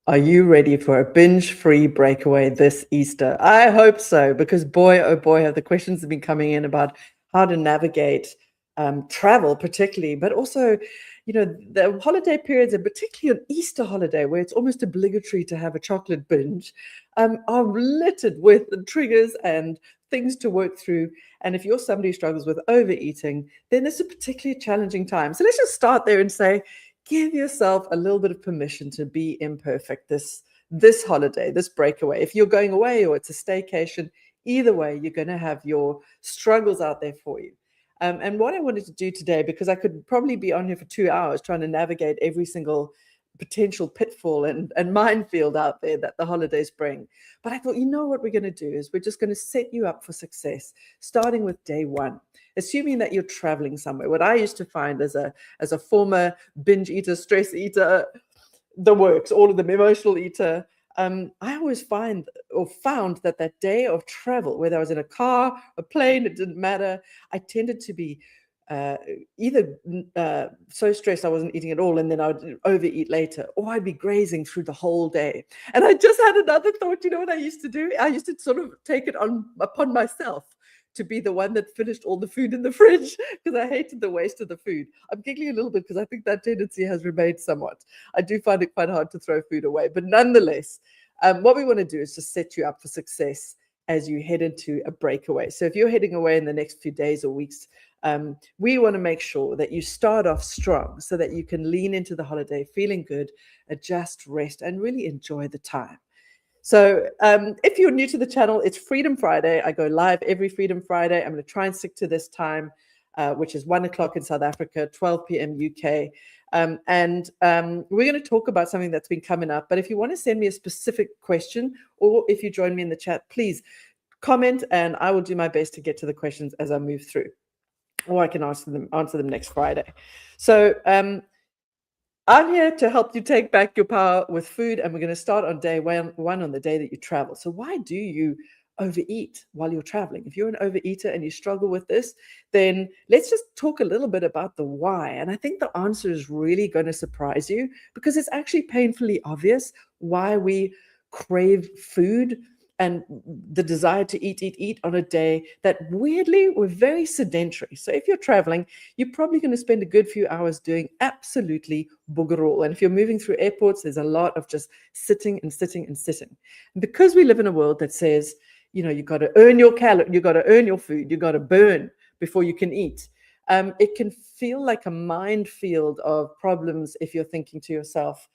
Are you ready for a binge-free breakaway this Easter? I hope so, because boy, oh boy, have the questions been coming in about how to navigate travel, particularly, but also, the holiday periods, and particularly on Easter holiday, where it's almost obligatory to have a chocolate binge, are littered with triggers and things to work through. And if you're somebody who struggles with overeating, then it's a particularly challenging time. So let's just start there and say, give yourself a little bit of permission to be imperfect this holiday, this breakaway. If you're going away or it's a staycation, either way, you're going to have your struggles out there for you. And what I wanted to do today, because I could probably be on here for 2 hours trying to navigate every single potential pitfall and minefield out there that the holidays bring. But I thought, what we're going to do is we're just going to set you up for success, starting with day one. Assuming that you're traveling somewhere. What I used to find as a former binge eater, stress eater, the works, all of them, emotional eater, I always found that day of travel, whether I was in a car, a plane, it didn't matter, I tended to be either so stressed I wasn't eating at all, and then I would overeat later, or I'd be grazing through the whole day. And I just had another thought. You know what I used to do? I used to sort of take it upon myself to be the one that finished all the food in the fridge, because I hated the waste of the food. I'm giggling a little bit because I think that tendency has remained somewhat. I do find it quite hard to throw food away, but nonetheless, what we want to do is just set you up for success as you head into a breakaway. So if you're heading away in the next few days or weeks, we want to make sure that you start off strong so that you can lean into the holiday feeling good, adjust, rest, and really enjoy the time. So if you're new to the channel, it's Freedom Friday. I go live every Freedom Friday. I'm going to try and stick to this time, which is 1 o'clock in South Africa, 12 p.m. UK. We're going to talk about something that's been coming up. But if you want to send me a specific question, or if you join me in the chat, please comment, and I will do my best to get to the questions as I move through, or I can answer them next Friday. So I'm here to help you take back your power with food, and we're going to start on day one on the day that you travel. So why do you overeat while you're traveling? If you're an overeater and you struggle with this, then let's just talk a little bit about the why. And I think the answer is really going to surprise you, because it's actually painfully obvious why we crave food and the desire to eat on a day that weirdly we're very sedentary. So if you're traveling, you're probably going to spend a good few hours doing absolutely booger all. And if you're moving through airports, there's a lot of just sitting and sitting and sitting. And because we live in a world that says, you got to earn your calories, you got to earn your food, you got to burn before you can eat. It can feel like a minefield of problems if you're thinking to yourself,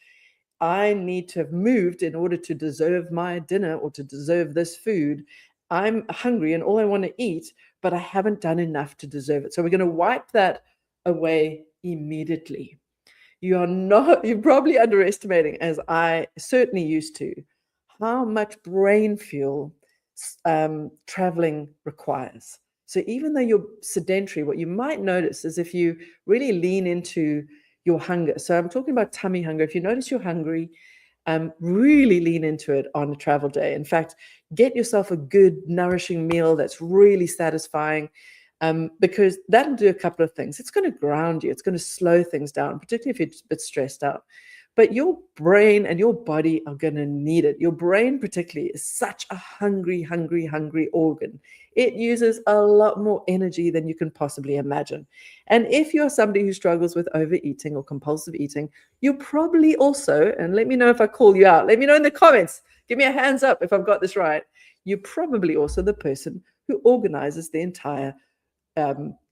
I need to have moved in order to deserve my dinner or to deserve this food. I'm hungry and all I want to eat, but I haven't done enough to deserve it. So we're going to wipe that away immediately. You're probably underestimating, as I certainly used to, how much brain fuel traveling requires. So even though you're sedentary, what you might notice is if you really lean into your hunger. So I'm talking about tummy hunger. If you notice you're hungry, really lean into it on a travel day. In fact, get yourself a good, nourishing meal that's really satisfying, because that'll do a couple of things. It's going to ground you. It's going to slow things down, particularly if you're a bit stressed out. But your brain and your body are going to need it. Your brain particularly is such a hungry organ. It uses a lot more energy than you can possibly imagine. And if you're somebody who struggles with overeating or compulsive eating, you're probably also, and let me know if I call you out, let me know in the comments, give me a hands up if I've got this right, you're probably also the person who organizes the entire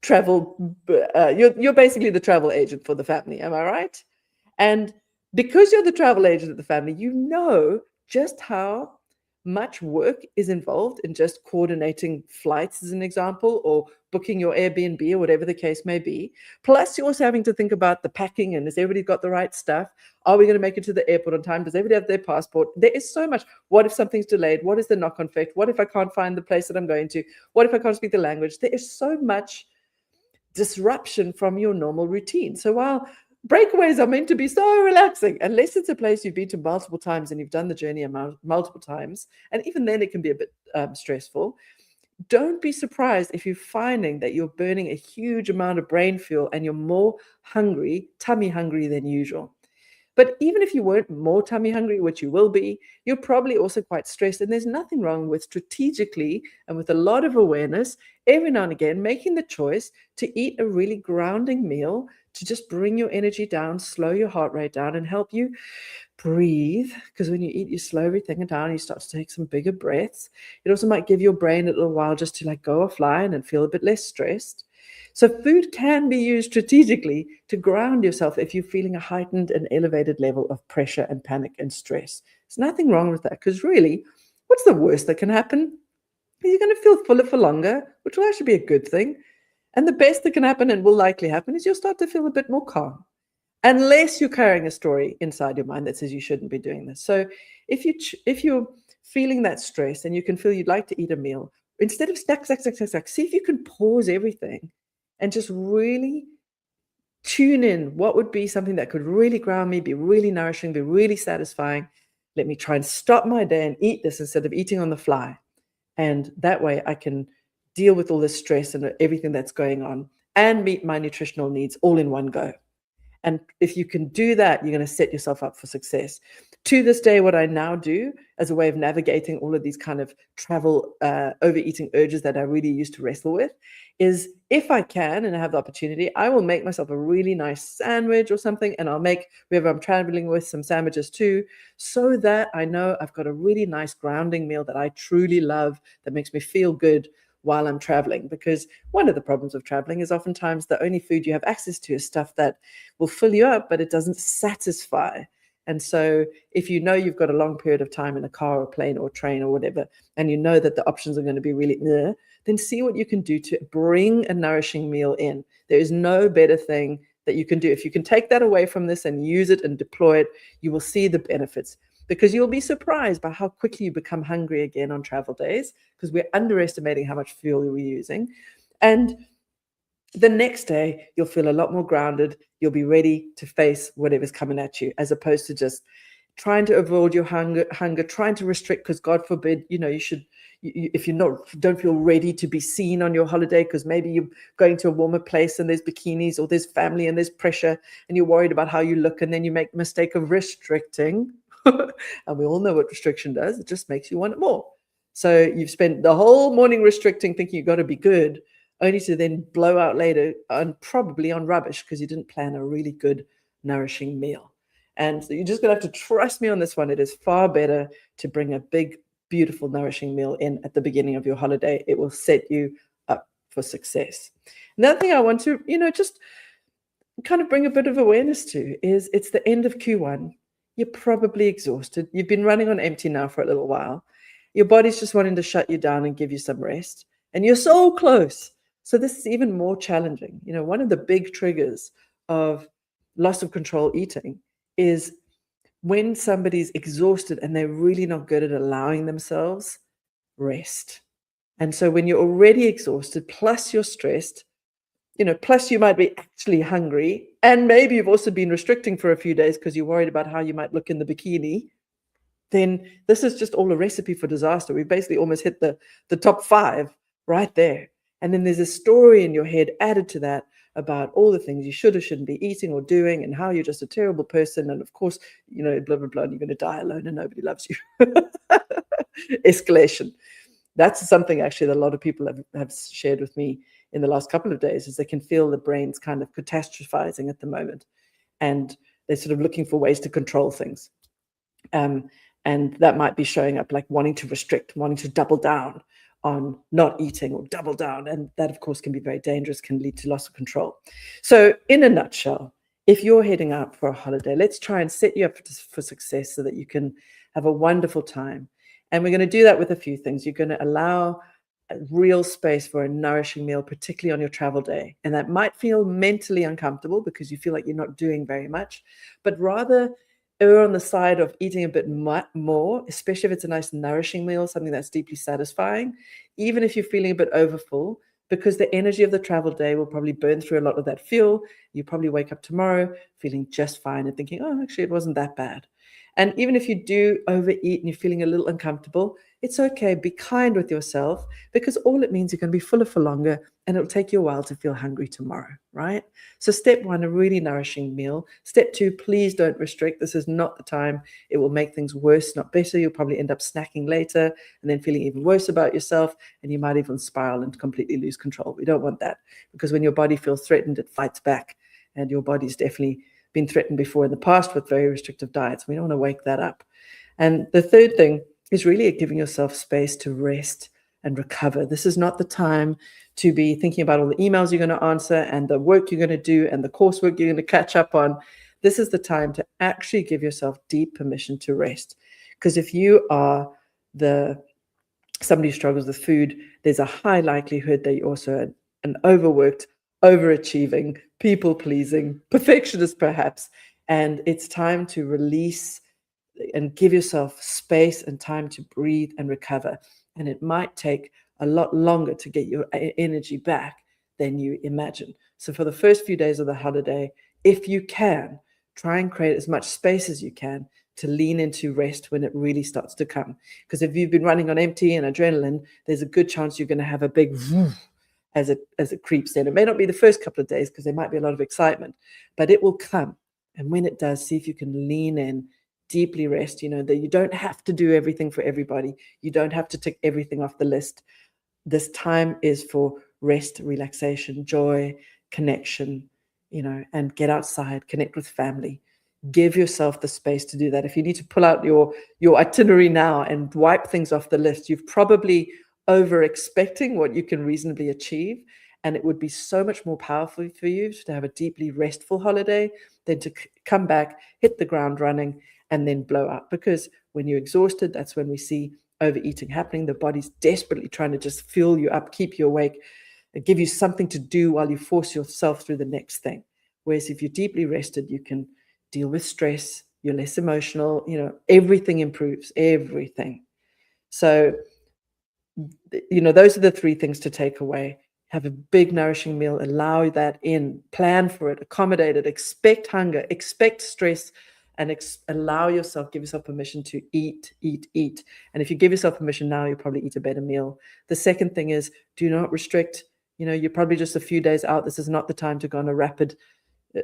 travel. You're basically the travel agent for the family, am I right? And because you're the travel agent of the family, you know just how much work is involved in just coordinating flights, as an example, or booking your Airbnb or whatever the case may be. Plus, you're also having to think about the packing, and has everybody got the right stuff? Are we going to make it to the airport on time? Does everybody have their passport? There is so much. What if something's delayed? What is the knock-on effect? What if I can't find the place that I'm going to? What if I can't speak the language? There is so much disruption from your normal routine. So while breakaways are meant to be so relaxing, unless it's a place you've been to multiple times and you've done the journey multiple times, and even then it can be a bit stressful, don't be surprised if you're finding that you're burning a huge amount of brain fuel and you're more hungry, tummy hungry than usual. But even if you weren't more tummy hungry, which you will be, you're probably also quite stressed. And there's nothing wrong with strategically and with a lot of awareness, every now and again, making the choice to eat a really grounding meal to just bring your energy down, slow your heart rate down, and help you breathe. Because when you eat, you slow everything down, you start to take some bigger breaths. It also might give your brain a little while just to like go offline and feel a bit less stressed. So food can be used strategically to ground yourself if you're feeling a heightened and elevated level of pressure and panic and stress. There's nothing wrong with that, because really, what's the worst that can happen? You're going to feel fuller for longer, which will actually be a good thing. And the best that can happen and will likely happen is you'll start to feel a bit more calm, unless you're carrying a story inside your mind that says you shouldn't be doing this. So if you're feeling that stress and you can feel you'd like to eat a meal, instead of snack, see if you can pause everything and just really tune in. What would be something that could really ground me, be really nourishing, be really satisfying? Let me try and stop my day and eat this instead of eating on the fly. And that way I can deal with all this stress and everything that's going on and meet my nutritional needs all in one go. And if you can do that, you're going to set yourself up for success. To this day, what I now do as a way of navigating all of these kind of travel overeating urges that I really used to wrestle with is, if I can and I have the opportunity, I will make myself a really nice sandwich or something, and I'll make whoever I'm traveling with some sandwiches too, so that I know I've got a really nice grounding meal that I truly love, that makes me feel good while I'm traveling. Because one of the problems of traveling is oftentimes the only food you have access to is stuff that will fill you up, but it doesn't satisfy. And so if you know you've got a long period of time in a car or plane or train or whatever, and you know that the options are going to be really then see what you can do to bring a nourishing meal in. There is no better thing that you can do. If you can take that away from this and use it and deploy it, you will see the benefits, because you'll be surprised by how quickly you become hungry again on travel days, because we're underestimating how much fuel we're using. And the next day, you'll feel a lot more grounded. You'll be ready to face whatever's coming at you, as opposed to just trying to avoid your hunger, trying to restrict, because God forbid, if don't feel ready to be seen on your holiday, because maybe you're going to a warmer place and there's bikinis or there's family and there's pressure and you're worried about how you look, and then you make the mistake of restricting. And we all know what restriction does. It just makes you want more. So you've spent the whole morning restricting, thinking you've got to be good, only to then blow out later and probably on rubbish because you didn't plan a really good, nourishing meal. And so you're just going to have to trust me on this one. It is far better to bring a big, beautiful, nourishing meal in at the beginning of your holiday. It will set you up for success. Another thing I want to, just kind of bring a bit of awareness to is, it's the end of Q1. You're probably exhausted. You've been running on empty now for a little while. Your body's just wanting to shut you down and give you some rest. And you're so close. So this is even more challenging. One of the big triggers of loss of control eating is when somebody's exhausted and they're really not good at allowing themselves rest. And so when you're already exhausted, plus you're stressed, plus you might be actually hungry, and maybe you've also been restricting for a few days because you're worried about how you might look in the bikini, then this is just all a recipe for disaster. We basically almost hit the top 5 right there. And then there's a story in your head added to that about all the things you should or shouldn't be eating or doing, and how you're just a terrible person. And of course, blah, blah, blah, and you're going to die alone and nobody loves you. Escalation. That's something actually that a lot of people have shared with me in the last couple of days, is they can feel the brain's kind of catastrophizing at the moment. And they're sort of looking for ways to control things. And that might be showing up like wanting to restrict, wanting to double down on not eating, or double down. And that, of course, can be very dangerous, can lead to loss of control. So in a nutshell, if you're heading out for a holiday, let's try and set you up for success so that you can have a wonderful time. And we're going to do that with a few things. You're going to allow a real space for a nourishing meal, particularly on your travel day. And that might feel mentally uncomfortable because you feel like you're not doing very much, but rather err on the side of eating a bit more, especially if it's a nice nourishing meal, something that's deeply satisfying, even if you're feeling a bit overfull, because the energy of the travel day will probably burn through a lot of that fuel. You probably wake up tomorrow feeling just fine and thinking, oh, actually, it wasn't that bad. And even if you do overeat and you're feeling a little uncomfortable, It's okay. Be kind with yourself, because all it means you're going to be fuller for longer, and it'll take you a while to feel hungry tomorrow, right? So step one, a really nourishing meal. Step two, please don't restrict. This is not the time. It will make things worse, not better. You'll probably end up snacking later and then feeling even worse about yourself, and you might even spiral and completely lose control. We don't want that, because when your body feels threatened, it fights back, and your body's definitely been threatened before in the past with very restrictive diets. We don't want to wake that up. And the third thing is really giving yourself space to rest and recover. This is not the time to be thinking about all the emails you're going to answer and the work you're going to do and the coursework you're going to catch up on. This is the time to actually give yourself deep permission to rest. Because if you are somebody who struggles with food, there's a high likelihood that you're also an overworked, overachieving, people-pleasing, perfectionist perhaps. And it's time to release and give yourself space and time to breathe and recover. And it might take a lot longer to get your energy back than you imagine. So for the first few days of the holiday, if you can, try and create as much space as you can to lean into rest when it really starts to come. Because if you've been running on empty and adrenaline, there's a good chance you're going to have a big as it creeps in. It may not be the first couple of days because there might be a lot of excitement, but it will come. And when it does, see if you can lean in, deeply rest. That you don't have to do everything for everybody. You don't have to tick everything off the list. This time is for rest, relaxation, joy, connection, and get outside, connect with family. Give yourself the space to do that. If you need to pull out your itinerary now and wipe things off the list, you've probably over expecting what you can reasonably achieve. And it would be so much more powerful for you to have a deeply restful holiday than to come back, hit the ground running, and then blow up. Because when you're exhausted, that's when we see overeating happening. The body's desperately trying to just fuel you up, keep you awake, and give you something to do while you force yourself through the next thing. Whereas if you're deeply rested, you can deal with stress, you're less emotional, everything improves, everything. So, those are the three things to take away. Have a big nourishing meal, allow that in, plan for it, accommodate it, expect hunger, expect stress, and allow yourself, give yourself permission to eat. And if you give yourself permission now, you'll probably eat a better meal. The second thing is, do not restrict. You're probably just a few days out. This is not the time to go on a rapid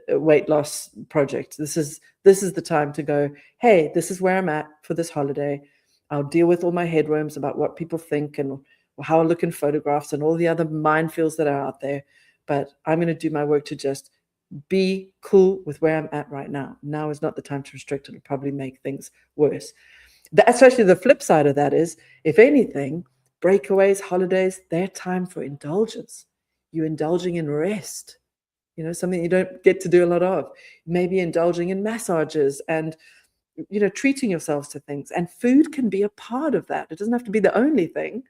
weight loss project. This is the time to go, hey, this is where I'm at for this holiday. I'll deal with all my headworms about what people think and how I look in photographs and all the other minefields that are out there. But I'm going to do my work to just be cool with where I'm at right now. Now is not the time to restrict. It'll probably make things worse. Especially the flip side of that is, if anything, breakaways, holidays, they're time for indulgence. You're indulging in rest, something you don't get to do a lot of. Maybe indulging in massages and, treating yourselves to things. And food can be a part of that. It doesn't have to be the only thing,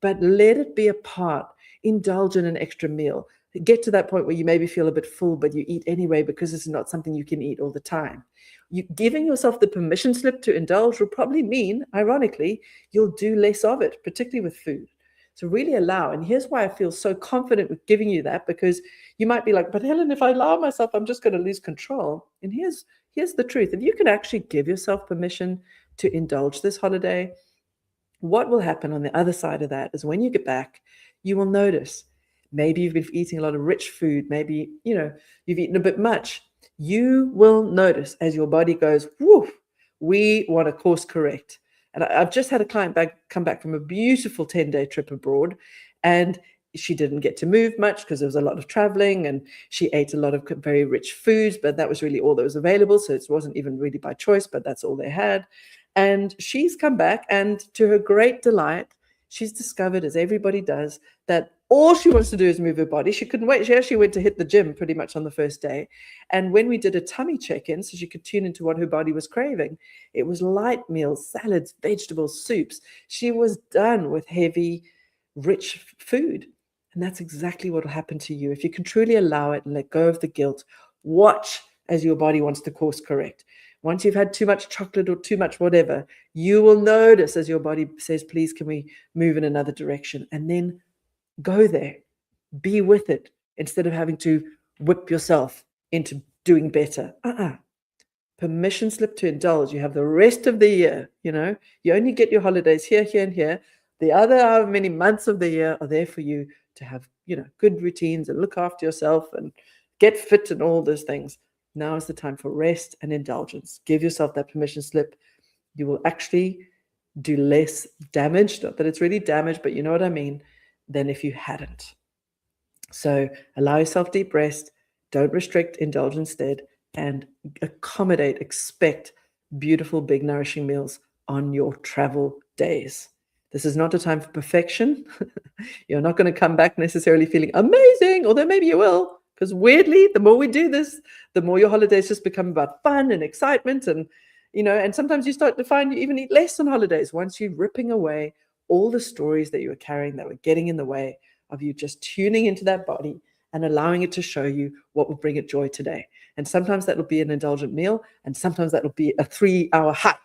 but let it be a part. Indulge in an extra meal. Get to that point where you maybe feel a bit full, but you eat anyway because it's not something you can eat all the time. Giving yourself the permission slip to indulge will probably mean, ironically, you'll do less of it, particularly with food. So really allow. And here's why I feel so confident with giving you that, because you might be like, but Helen, if I allow myself, I'm just going to lose control. And here's the truth. If you can actually give yourself permission to indulge this holiday, what will happen on the other side of that is when you get back, you will notice maybe you've been eating a lot of rich food. Maybe, you've eaten a bit much. You will notice as your body goes, whoo, we want to course correct. And I've just had a client come back from a beautiful 10-day trip abroad, and she didn't get to move much because there was a lot of traveling, and she ate a lot of very rich foods, but that was really all that was available. So it wasn't even really by choice, but that's all they had. And she's come back, and to her great delight, she's discovered, as everybody does, that all she wants to do is move her body. She couldn't wait. She actually went to hit the gym pretty much on the first day. And when we did a tummy check-in, so she could tune into what her body was craving, it was light meals, salads, vegetables, soups. She was done with heavy, rich food. And that's exactly what will happen to you. If you can truly allow it and let go of the guilt, watch as your body wants to course correct. Once you've had too much chocolate or too much whatever, you will notice as your body says, please, can we move in another direction? And then go there, be with it, instead of having to whip yourself into doing better. permission slip to indulge. You have the rest of the year, you only get your holidays here, here, and here. The other however many months of the year are there for you to have, good routines and look after yourself and get fit and all those things. Now is the time for rest and indulgence. Give yourself that permission slip. You will actually do less damage, not that it's really damage, but you know what I mean, than if you hadn't. So allow yourself deep rest. Don't restrict, indulge instead, and accommodate, expect beautiful, big, nourishing meals on your travel days. This is not a time for perfection. You're not going to come back necessarily feeling amazing, although maybe you will, because weirdly, the more we do this, the more your holidays just become about fun and excitement. And, and sometimes you start to find you even eat less on holidays once you're ripping away all the stories that you were carrying that were getting in the way of you just tuning into that body and allowing it to show you what will bring it joy today. And sometimes that will be an indulgent meal, and sometimes that will be a 3-hour hike.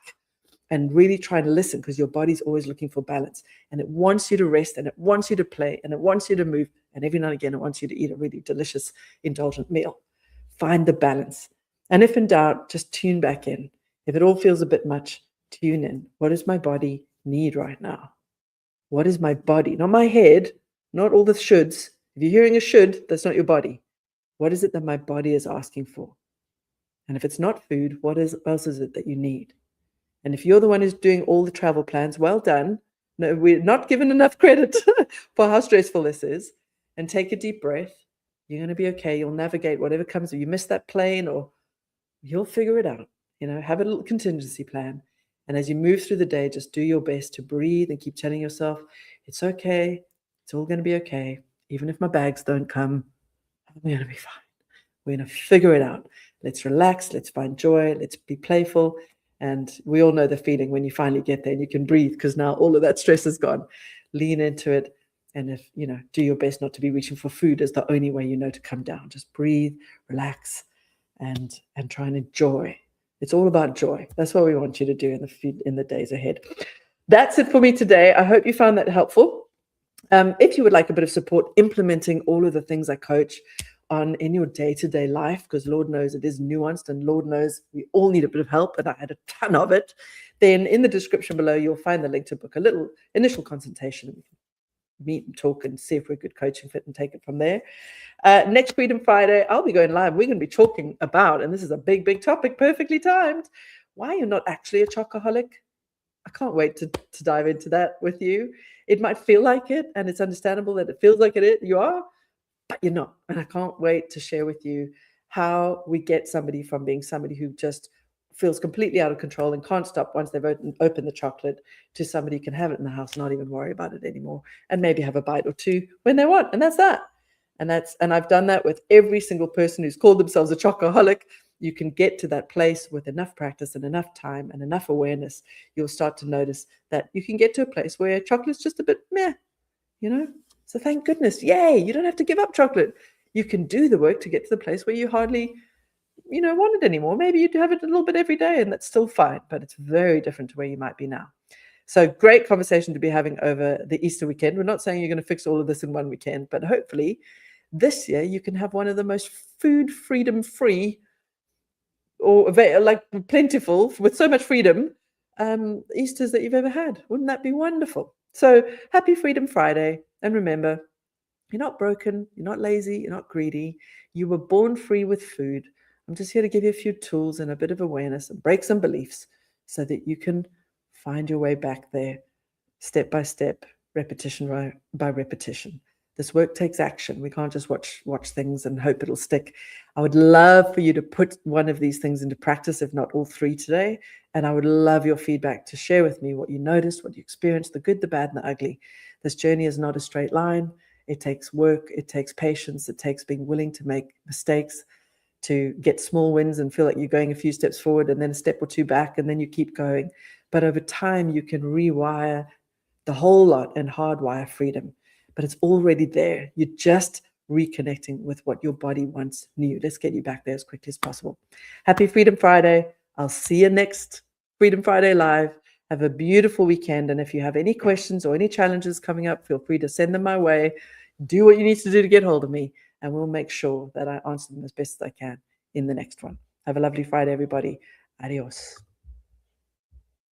And really try to listen, because your body's always looking for balance, and it wants you to rest, and it wants you to play, and it wants you to move, and every now and again it wants you to eat a really delicious indulgent meal. Find the balance. And if in doubt, just tune back in. If it all feels a bit much, tune in. What does my body need right now? What is my body? Not my head, not all the shoulds. If you're hearing a should, that's not your body. What is it that my body is asking for? And if it's not food, what else is it that you need? And if you're the one who's doing all the travel plans, well done. No, we're not given enough credit for how stressful this is. And take a deep breath. You're going to be okay. You'll navigate whatever comes. If you miss that plane, or you'll figure it out. Have a little contingency plan. And as you move through the day, just do your best to breathe and keep telling yourself, it's okay. It's all going to be okay. Even if my bags don't come, I'm going to be fine. We're going to figure it out. Let's relax. Let's find joy. Let's be playful. And we all know the feeling when you finally get there and you can breathe, because now all of that stress is gone. Lean into it. And if, do your best not to be reaching for food as the only way to come down. Just breathe, relax, and try and enjoy. It's all about joy. That's what we want you to do in the days ahead. That's it for me today. I hope you found that helpful. If you would like a bit of support implementing all of the things I coach on in your day-to-day life, because Lord knows it is nuanced, and Lord knows we all need a bit of help, and I had a ton of it, then in the description below, you'll find the link to book a little initial consultation. We can meet and talk and see if we're a good coaching fit and take it from there. Next Freedom Friday, I'll be going live. We're going to be talking about, and this is a big, big topic, perfectly timed, why you're not actually a chocoholic. I can't wait to dive into that with you. It might feel like it, and it's understandable that it feels like it is. You are, but you're not. And I can't wait to share with you how we get somebody from being somebody who just feels completely out of control and can't stop once they've opened the chocolate, to somebody who can have it in the house, not even worry about it anymore, and maybe have a bite or two when they want. And that's that. And I've done that with every single person who's called themselves a chocoholic. You can get to that place with enough practice and enough time and enough awareness. You'll start to notice that you can get to a place where chocolate's just a bit meh, So thank goodness. Yay, you don't have to give up chocolate. You can do the work to get to the place where you hardly, want it anymore. Maybe you have it a little bit every day, and that's still fine, but it's very different to where you might be now. So great conversation to be having over the Easter weekend. We're not saying you're going to fix all of this in one weekend, but hopefully this year you can have one of the most food freedom free, or like plentiful, with so much freedom, Easters that you've ever had. Wouldn't that be wonderful? So happy Freedom Friday. And remember, you're not broken, you're not lazy, you're not greedy. You were born free with food. I'm just here to give you a few tools and a bit of awareness and break some beliefs so that you can find your way back there, step by step, repetition by repetition. This work takes action. We can't just watch things and hope it'll stick. I would love for you to put one of these things into practice, if not all three today. And I would love your feedback to share with me what you noticed, what you experienced, the good, the bad, and the ugly. This journey is not a straight line. It takes work. It takes patience. It takes being willing to make mistakes, to get small wins and feel like you're going a few steps forward and then a step or two back, and then you keep going. But over time, you can rewire the whole lot and hardwire freedom. But it's already there. You're just reconnecting with what your body once knew. Let's get you back there as quickly as possible. Happy Freedom Friday. I'll see you next Freedom Friday Live. Have a beautiful weekend. And if you have any questions or any challenges coming up, feel free to send them my way. Do what you need to do to get hold of me, and we'll make sure that I answer them as best as I can in the next one. Have a lovely Friday, everybody. Adios.